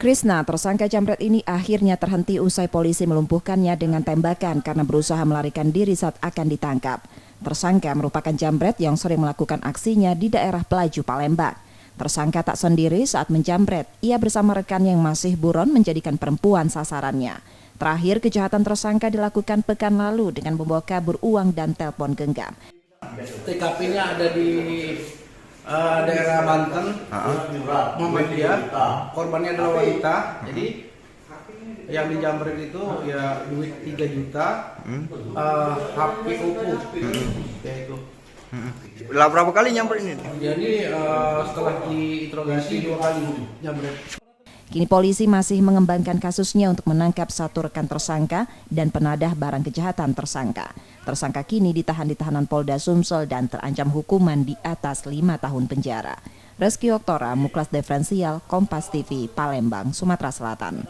Krisna, tersangka jambret ini akhirnya terhenti usai polisi melumpuhkannya dengan tembakan karena berusaha melarikan diri saat akan ditangkap. Tersangka merupakan jambret yang sering melakukan aksinya di daerah Pelaju, Palembang. Tersangka tak sendiri saat menjambret, ia bersama rekan yang masih buron menjadikan perempuan sasarannya. Terakhir, kejahatan tersangka dilakukan pekan lalu dengan membawa kabur uang dan telepon genggam. TKP-nya ada di daerah Banten, Muhammadiyah. Korbannya adalah wanita. Jadi yang dijambret itu ya duit 3 juta, HP Oppo, ya itu. Lah berapa kali nyamper ini? Jadi setelah diinterogasi 2 kali jambret. Kini polisi masih mengembangkan kasusnya untuk menangkap satu rekan tersangka dan penadah barang kejahatan tersangka. Tersangka kini ditahan di tahanan Polda Sumsel dan terancam hukuman di atas 5 tahun penjara. Reski Oktora, Muklas Diferensial, Kompas TV, Palembang, Sumatera Selatan.